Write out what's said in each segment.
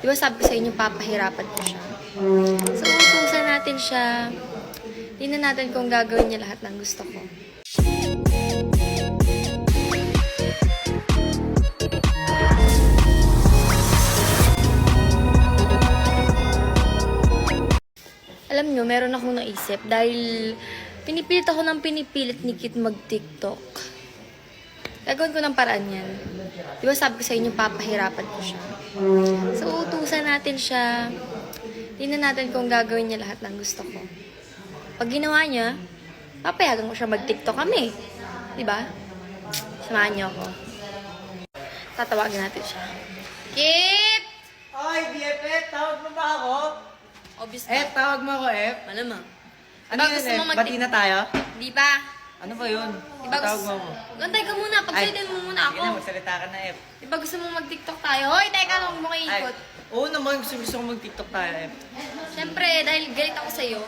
Di ba sabi ko sa inyo, papahirapan ko siya. So, utusan natin siya. Tingnan natin kung gagawin niya lahat ng gusto ko. Alam nyo, meron akong naisip dahil pinipilit ako ng pinipilit ni Kit mag-TikTok. Gagawin ko ng paraan yan. Di ba sabi ko sa inyo, papahirapan ko siya. So, utusan natin siya. Tingnan natin kung gagawin niya lahat ng gusto ko. Pag ginawa niya, papayagan ko siya mag-TikTok kami. Di ba? Samahan niyo ako. Tatawagin natin siya. Kit! Oy, BFF, tawag mo ba ako? Obvious F, tawag mo ako, F. Malamang. Ano Diba yun, gusto F? mo Bati na tayo? Di ba? Ano ba yun? Diba Tawag gusto... mo ako. Gantay ka muna. Pagsalitan mo muna Sige ako. na, magsalita ka na, F. Diba gusto mo mag-TikTok tayo? Hoy, teka lang, huwag mo kayo ikot. Oo naman, gusto ko mag-TikTok tayo, F. Siyempre, dahil galit ako sa'yo,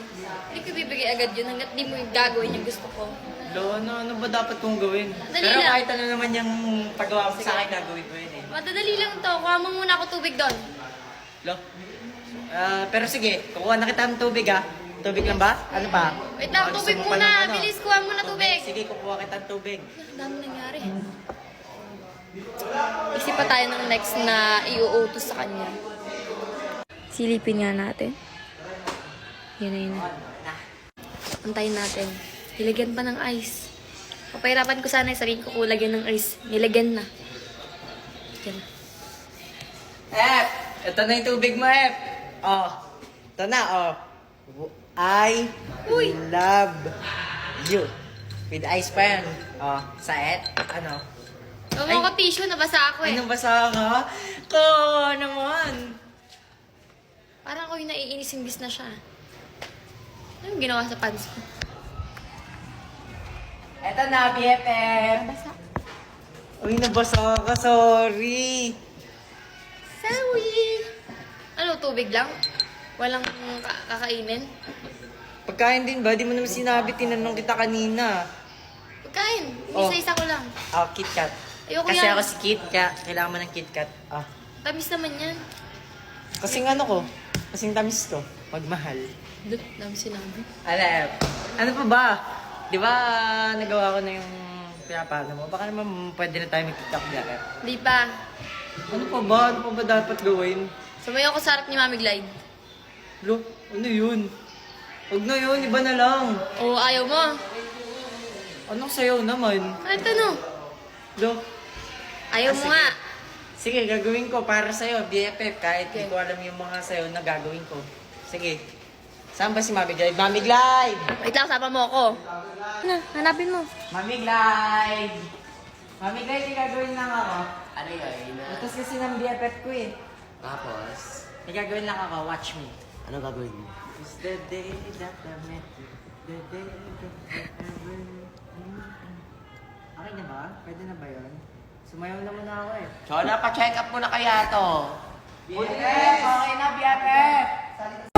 hindi ko bibigay agad yun hanggat di mo yung gagawin yung gusto ko. Lo, ano ba dapat kong gawin? Dali Pero lang. kahit ano naman yung pagawa mo sa akin, gagawin ko yun eh. Madadali lang to. Kuha mo muna ako tubig doon. Lo? Pero sige, kukuha na kita ng tubig ah. Tubig lang ba? Ano pa? Wait lang, Gusto tubig mo pa muna. ng ano? Bilis, kuha muna tubig. Sige, kukuha kita ng tubig. Ang dami nangyari. Isip pa tayo ng next na iuutos sa kanya. Silipin nga natin. Yan na yun. Antayin natin. Nilagyan pa ng ice. Papahirapan ko sana yung sarili ko kung lagyan ng ice. Nilagyan na. Yan. F! Ito na yung tubig mo, F! Oh, ito na, oh. I love you. With ice pa yan. Oh, sa et, ano? Huwag mo ko tissue, nabasa ako eh. Anong basa ka? Ko naman. Parang ako yung naiinis imbis na siya. Anong ginawa sa pants ko? Eto na, BFF. Nabasa. Uy, nabasa ka, sorry. Sorry! Ano, tubig lang? Walang kakainin? Pagkain din ba? Di mo naman sinabi, tinanong kita kanina. Pagkain. Oh. Isa-isa ko lang. Oh, KitKat. Ayoko Kasi yan. ako si Kit, kaya kailangan mo ng KitKat. Ah. Tamis naman yan. Kasing ano ko, kasing tamis ko, magmahal. Dut, dami sinabi. Alam, ano pa ba? Di ba nagawa ko na yung pinapano mo? Baka naman pwede na tayo mag-TikTok dyan. Di pa. Ano pa ba? Ano pa ba dapat gawin? Sumayo ako sa harap ni Mami Glide. Lo, ano yun? Huwag na yun, iba na lang. Oo, ayaw mo. Anong sayaw naman? Kahit ano. Lo, Ayaw mo sige. nga. Sige, gagawin ko para sa'yo, BFF, kahit Okay. di ko alam yung mga sayaw na gagawin ko. Sige. Saan ba si Mami Glide? Mami Glide! Wait lang, sama mo ako. Ano, hanapin mo. Mami Glide! Mami Glide, may gagawin lang ako. Ano yun? Utos kasi ng BFF ko eh. Tapos, May gagawin lang ako, watch me. ano gagawin mo? It's the day that I met you. The day that I ever Okay na ba? Pwede na ba yun? Sumayaw na muna ako eh. So, pa-check up mo na kaya to. BFF! Okay na, BFF!